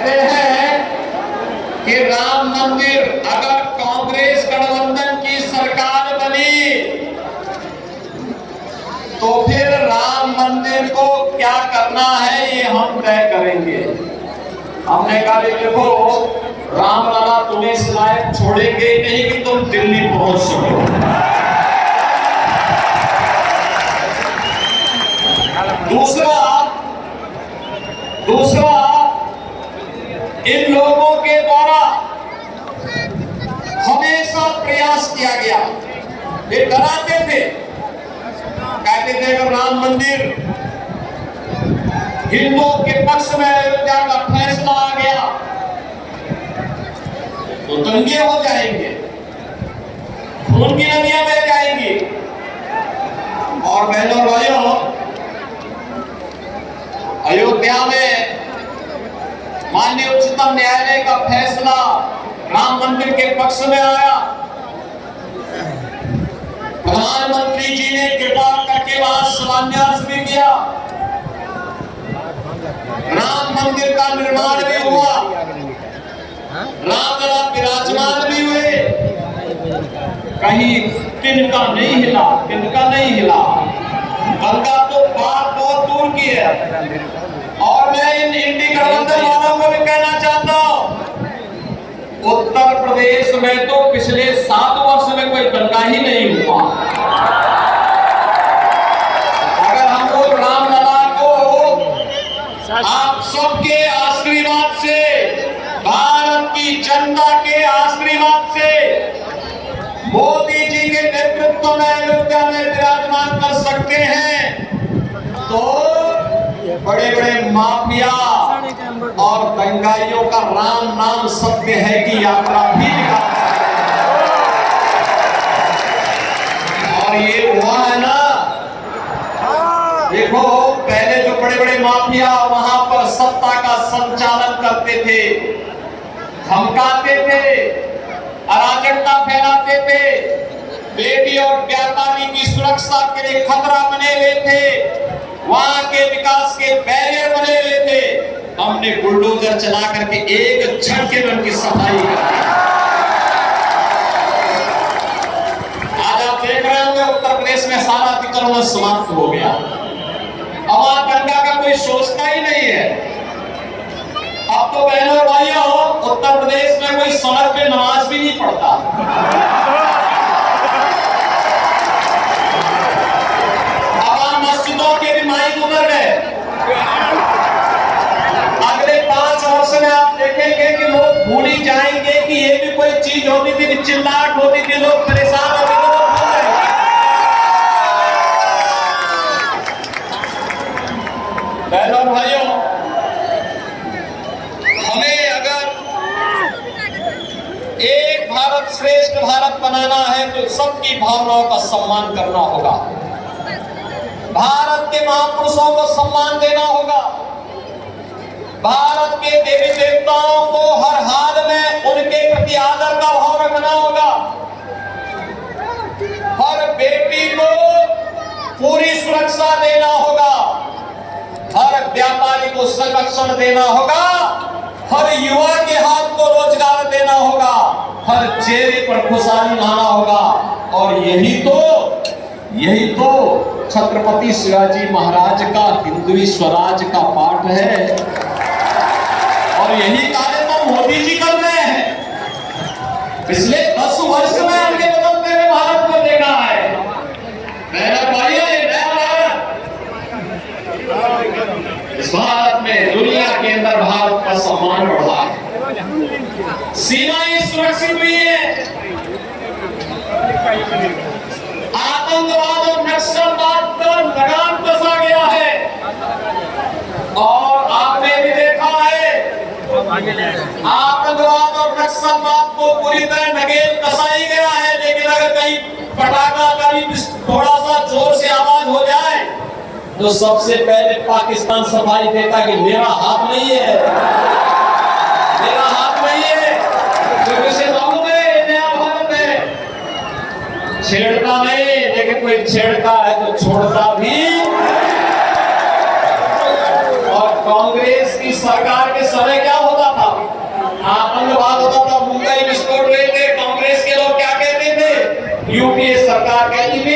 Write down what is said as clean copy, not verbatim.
कहते हैं कि राम मंदिर अगर कांग्रेस गठबंधन की सरकार बनी तो फिर राम मंदिर को क्या करना है ये हम तय करेंगे। हमने कहा देखो रामलला तुम्हें इस लायक छोड़ेंगे ही नहीं कि तुम दिल्ली पहुंच सको। दूसरा इन लोगों के द्वारा हमेशा प्रयास किया गया, ये डराते थे, कहते थे अगर राम मंदिर हिंदुओं के पक्ष में अयोध्या का फैसला आ गया तो दंगे हो जाएंगे, खून की नदियां बह जाएंगी। और बहनों भाइयों, अयोध्या में माननीय उच्चतम न्यायालय का फैसला राम मंदिर के पक्ष में आया। प्रधानमंत्री जी ने कृपा करके वहां शिलान्यास भी किया, राम मंदिर का निर्माण भी हुआ, रामलला विराजमान भी हुए, कहीं तिनका नहीं हिला, तिनका नहीं हिला। गंगा तो बात बहुत दूर की है। और मैं इन इंडी गठबंधन वालों को भी कहना चाहता हूं, उत्तर प्रदेश में तो पिछले 7 वर्ष में कोई दंगा ही नहीं हुआ। अगर हम लोग रामलला को आप सबके आशीर्वाद से, भारत की जनता के आशीर्वाद से, मोदी जी के नेतृत्व में अयोध्या में विराजमान कर सकते हैं तो बड़े बड़े माफिया और दंगाइयों का राम नाम सत्य है की यात्रा भी निकाल सकते हैं। और ये हुआ है ना, देखो पहले जो बड़े बड़े माफिया वहां पर सत्ता का संचालन करते थे, धमकाते थे, अराजकता फैलाते थे, बेटी और व्यापारी की सुरक्षा के लिए खतरा बने हुए थे, वहां के विकास के बैरियर बने हुए थे, हमने बुलडोजर चला करके एक झटके में उनकी सफाई कर दी। आज आप देख रहे होंगे उत्तर प्रदेश में सारा अतिक्रमण समाप्त हो गया। अब वहां गंगा का कोई सोचता ही नहीं है। अब तो बहनों और भाइयों, उत्तर प्रदेश में कोई सड़क पे नमाज भी नहीं पढ़ता। अब मस्जिदों के भी माइक उधर गए। अगले 5 वर्ष में आप देखेंगे कि लोग भूल ही जाएंगे कि ये भी कोई चीज होती थी, चिल्लाहट होती थी, लोग परेशान होते थे, लोग भूल गए। बहनों और भाइयों, हमें अगर एक भारत श्रेष्ठ भारत बनाना है तो सबकी भावनाओं का सम्मान करना होगा, भारत के महापुरुषों को सम्मान देना होगा, भारत के देवी देवताओं को हर हाल में उनके प्रति आदर का भाव रखना होगा, हर बेटी को पूरी सुरक्षा देना होगा, हर व्यापारी को संरक्षण देना होगा, हर युवा के हाथ को रोजगार देना होगा, हर चेहरे पर खुशहाली लाना होगा। और यही तो छत्रपति शिवाजी महाराज का हिंदवी स्वराज का पाठ है। और यही कार्य तो मोदी जी कर रहे हैं। पिछले 10 वर्ष में आगे बदलते हुए भारत को देखा है। मेरा भाई इस भारत में, दुनिया के अंदर भारत का सम्मान बढ़ा है, सीमाएं सुरक्षित हुई है, आतंकवाद और नक्सलवाद पर लगाम कसा गया है। और आपने भी देखा है आतंकवाद और नक्सलवाद को पूरी तरह नकेल कसाई गया है। लेकिन अगर कहीं पटाखा का भी थोड़ा सा जोर से आवाज हो जाए तो सबसे पहले पाकिस्तान सफाई देता कि मेरा हाथ नहीं है, मेरा हाथ नहीं है। तो इसे मालूम है नया भारत है, छेड़ता नहीं, लेकिन कोई छेड़ता है तो छोड़ता भी। और कांग्रेस की सरकार के समय क्या होता था, यूपीए सरकार कहती थी